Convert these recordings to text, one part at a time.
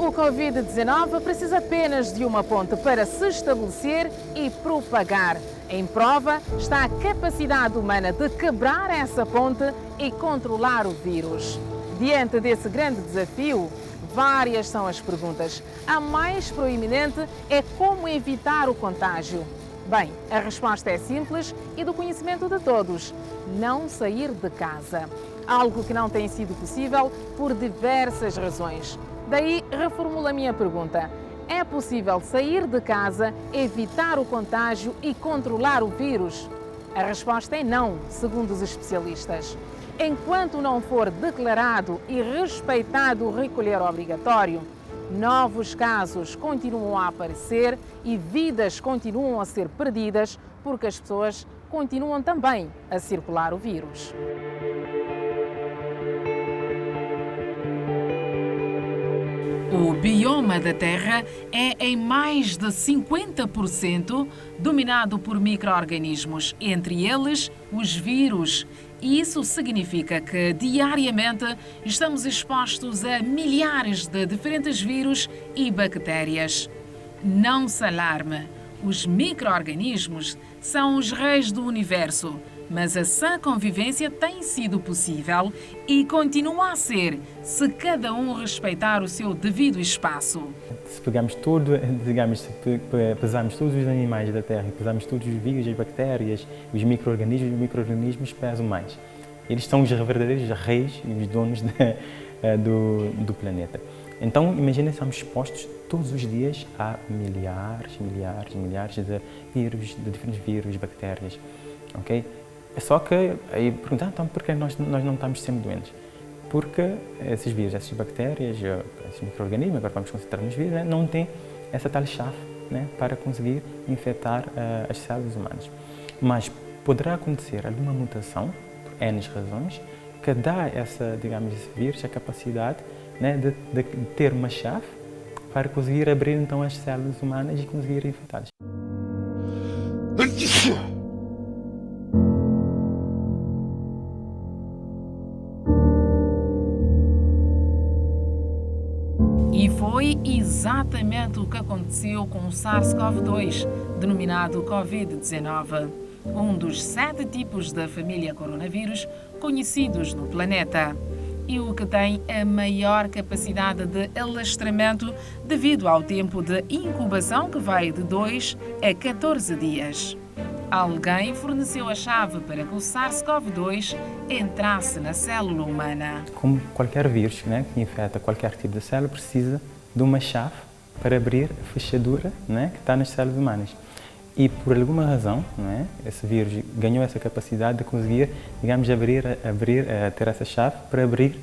O Covid-19 precisa apenas de uma ponte para se estabelecer e propagar. Em prova está a capacidade humana de quebrar essa ponte e controlar o vírus. Diante desse grande desafio, várias são as perguntas. A mais proeminente é como evitar o contágio. Bem, a resposta é simples e do conhecimento de todos: não sair de casa. Algo que não tem sido possível por diversas razões. Daí, reformulo a minha pergunta. É possível sair de casa, evitar o contágio e controlar o vírus? A resposta é não, segundo os especialistas. Enquanto não for declarado e respeitado o recolher obrigatório, novos casos continuam a aparecer e vidas continuam a ser perdidas porque as pessoas continuam também a circular o vírus. O bioma da Terra é em mais de 50% dominado por micro-organismos, entre eles os vírus. E isso significa que diariamente estamos expostos a milhares de diferentes vírus e bactérias. Não se alarme, os micro-organismos são os reis do universo, mas a sã convivência tem sido possível e continua a ser se cada um respeitar o seu devido espaço. Se pegarmos pesarmos todos os animais da Terra e pesarmos todos os vírus, as bactérias, os micro-organismos pesam mais. Eles são os verdadeiros reis e os donos do planeta. Então, imaginem, estamos expostos todos os dias a milhares de vírus, de diferentes vírus, bactérias, ok? Só que aí perguntar, então, por que nós não estamos sempre doentes? Porque esses vírus, essas bactérias, esses micro-organismos, agora vamos concentrar nos vírus, não têm essa tal chave, né, para conseguir infectar as células humanas. Mas poderá acontecer alguma mutação, por N razões, que dá esse vírus a capacidade, né, de ter uma chave para conseguir abrir então as células humanas e conseguir infectá-las. E foi exatamente o que aconteceu com o SARS-CoV-2, denominado Covid-19, um dos 7 tipos da família coronavírus conhecidos no planeta, e o que tem a maior capacidade de alastramento devido ao tempo de incubação que vai de 2 a 14 dias. Alguém forneceu a chave para que o SARS-CoV-2 entrasse na célula humana. Como qualquer vírus, né, que infecta qualquer tipo de célula, precisa de uma chave para abrir a fechadura, né, que está nas células humanas. E por alguma razão, né, esse vírus ganhou essa capacidade de conseguir, ter essa chave para abrir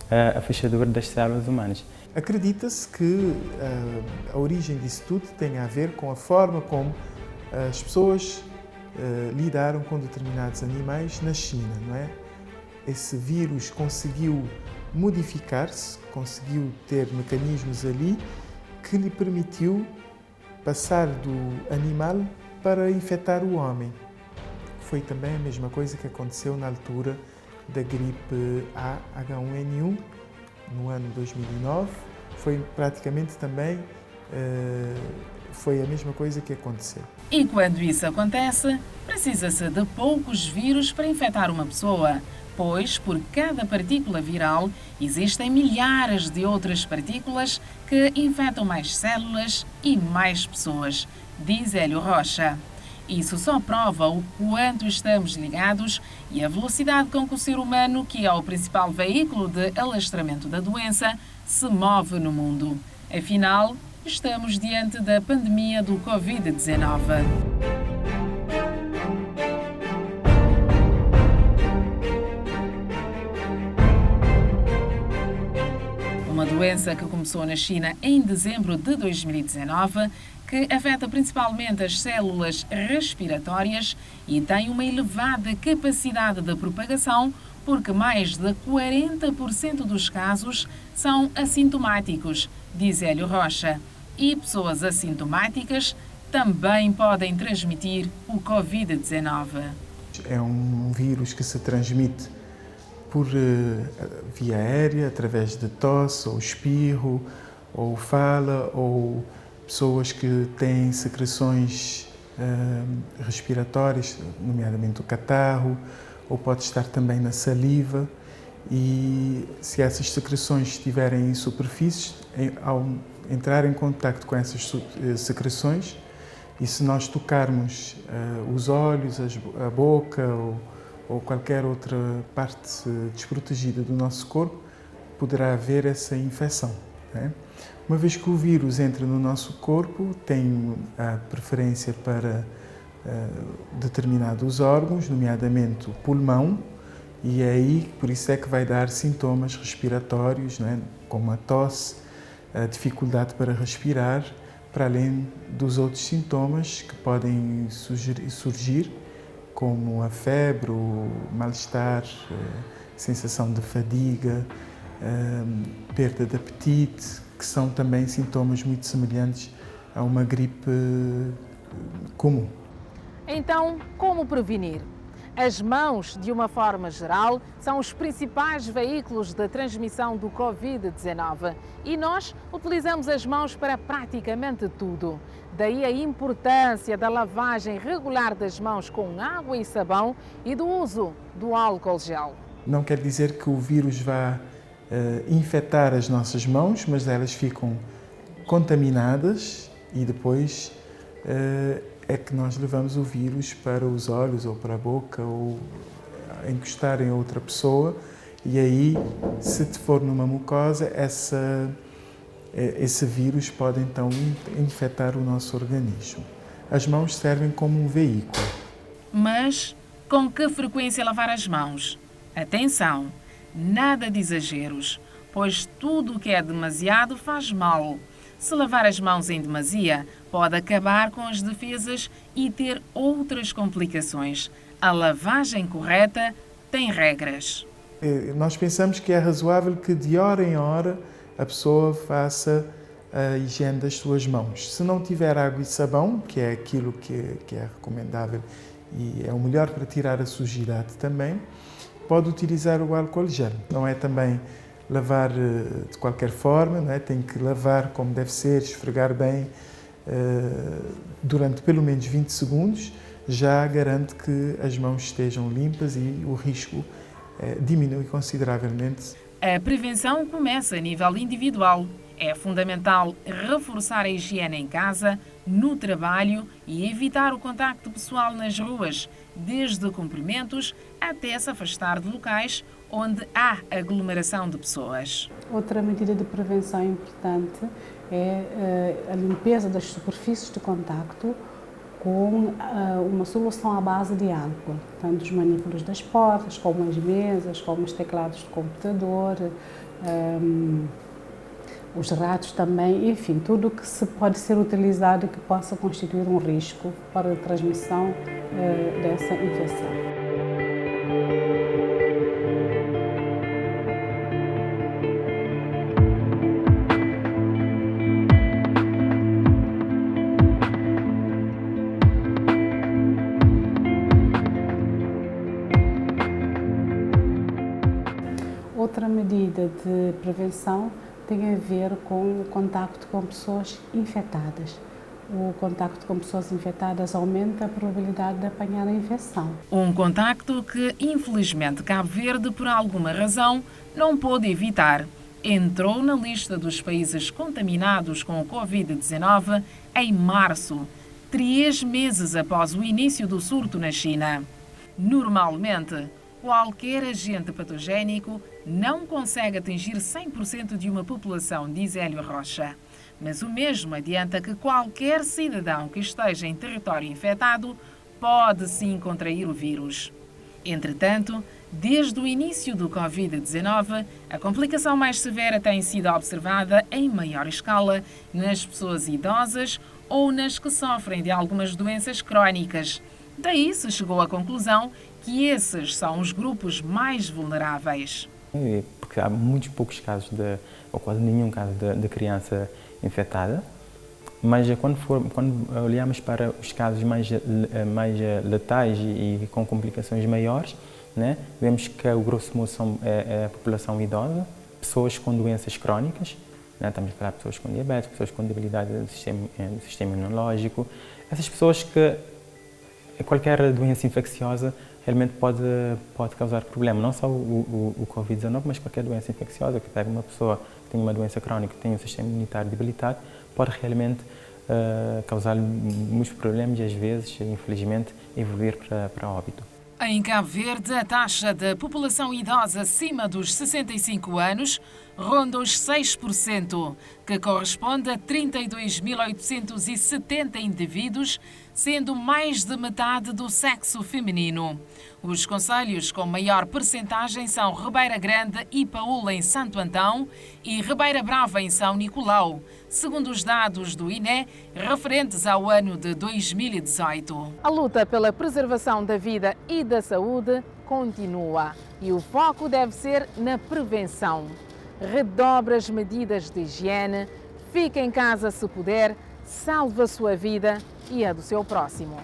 a fechadura das células humanas. Acredita-se que a origem disso tudo tem a ver com a forma como as pessoas lidaram com determinados animais na China, não é? Esse vírus conseguiu modificar-se, conseguiu ter mecanismos ali que lhe permitiu passar do animal para infectar o homem. Foi também a mesma coisa que aconteceu na altura da gripe A H1N1, no ano 2009. Foi praticamente também foi a mesma coisa que aconteceu. E quando isso acontece, precisa-se de poucos vírus para infectar uma pessoa, pois por cada partícula viral existem milhares de outras partículas que infectam mais células e mais pessoas, diz Hélio Rocha. Isso só prova o quanto estamos ligados e a velocidade com que o ser humano, que é o principal veículo de alastramento da doença, se move no mundo. Afinal, estamos diante da pandemia do Covid-19. Uma doença que começou na China em dezembro de 2019, que afeta principalmente as células respiratórias e tem uma elevada capacidade de propagação, porque mais de 40% dos casos são assintomáticos, diz Hélio Rocha. E pessoas assintomáticas também podem transmitir o Covid-19. É um vírus que se transmite por via aérea, através de tosse ou espirro, ou fala, ou pessoas que têm secreções respiratórias, nomeadamente o catarro, ou pode estar também na saliva. E se essas secreções estiverem em superfícies, ao entrar em contacto com essas secreções, e se nós tocarmos os olhos, a boca ou qualquer outra parte desprotegida do nosso corpo, poderá haver essa infecção, né? Uma vez que o vírus entra no nosso corpo, tem a preferência para determinados órgãos, nomeadamente o pulmão, e aí por isso é que vai dar sintomas respiratórios, né, como a tosse, a dificuldade para respirar, para além dos outros sintomas que podem surgir, como a febre, o mal-estar, sensação de fadiga, perda de apetite, que são também sintomas muito semelhantes a uma gripe comum. Então, como prevenir? As mãos, de uma forma geral, são os principais veículos de transmissão do Covid-19 e nós utilizamos as mãos para praticamente tudo. Daí a importância da lavagem regular das mãos com água e sabão e do uso do álcool gel. Não quer dizer que o vírus vá infectar as nossas mãos, mas elas ficam contaminadas e depois é que nós levamos o vírus para os olhos ou para a boca ou encostar em outra pessoa e aí, se for numa mucosa, esse vírus pode então infectar o nosso organismo. As mãos servem como um veículo. Mas com que frequência lavar as mãos? Atenção! Nada de exageros, pois tudo o que é demasiado faz mal. Se lavar as mãos em demasia, pode acabar com as defesas e ter outras complicações. A lavagem correta tem regras. Nós pensamos que é razoável que de hora em hora a pessoa faça a higiene das suas mãos. Se não tiver água e sabão, que é aquilo que é recomendável e é o melhor para tirar a sujidade também, pode utilizar o álcool gel. Não é também lavar de qualquer forma, não é? Tem que lavar como deve ser, esfregar bem durante pelo menos 20 segundos, já garante que as mãos estejam limpas e o risco diminui consideravelmente. A prevenção começa a nível individual. É fundamental reforçar a higiene em casa, no trabalho e evitar o contacto pessoal nas ruas, desde cumprimentos até se afastar de locais onde há aglomeração de pessoas. Outra medida de prevenção importante é a limpeza das superfícies de contacto com uma solução à base de álcool, tanto os manípulos das portas, como as mesas, como os teclados de computador, os ratos também, enfim, tudo que pode ser utilizado e que possa constituir um risco para a transmissão dessa infecção. Outra medida de prevenção tem a ver com o contacto com pessoas infectadas. O contacto com pessoas infectadas aumenta a probabilidade de apanhar a infecção. Um contacto que, infelizmente, Cabo Verde, por alguma razão, não pôde evitar. Entrou na lista dos países contaminados com o Covid-19 em março, 3 meses após o início do surto na China. Normalmente, qualquer agente patogénico não consegue atingir 100% de uma população, diz Hélio Rocha. Mas o mesmo adianta que qualquer cidadão que esteja em território infectado pode sim contrair o vírus. Entretanto, desde o início do Covid-19, a complicação mais severa tem sido observada em maior escala nas pessoas idosas ou nas que sofrem de algumas doenças crónicas. Daí se chegou à conclusão que esses são os grupos mais vulneráveis. Porque há muitos poucos casos, ou quase nenhum caso de criança infectada, mas quando olhamos para os casos mais letais e com complicações maiores, né, vemos que o grosso modo é a população idosa, pessoas com doenças crónicas né? Estamos a falar de pessoas com diabetes, pessoas com debilidade do sistema imunológico, essas pessoas que qualquer doença infecciosa realmente pode causar problema, não só o Covid-19, mas qualquer doença infecciosa que pega uma pessoa que tem uma doença crónica, que tem um sistema imunitário debilitado, pode realmente causar muitos problemas e às vezes, infelizmente, evoluir para óbito. Em Cabo Verde, a taxa da população idosa acima dos 65 anos ronda os 6%, que corresponde a 32.870 indivíduos, sendo mais de metade do sexo feminino. Os concelhos com maior percentagem são Ribeira Grande e Paúla, em Santo Antão, e Ribeira Brava, em São Nicolau, segundo os dados do INE, referentes ao ano de 2018. A luta pela preservação da vida e da saúde continua e o foco deve ser na prevenção. Redobre as medidas de higiene, fique em casa se puder, salve a sua vida e a do seu próximo.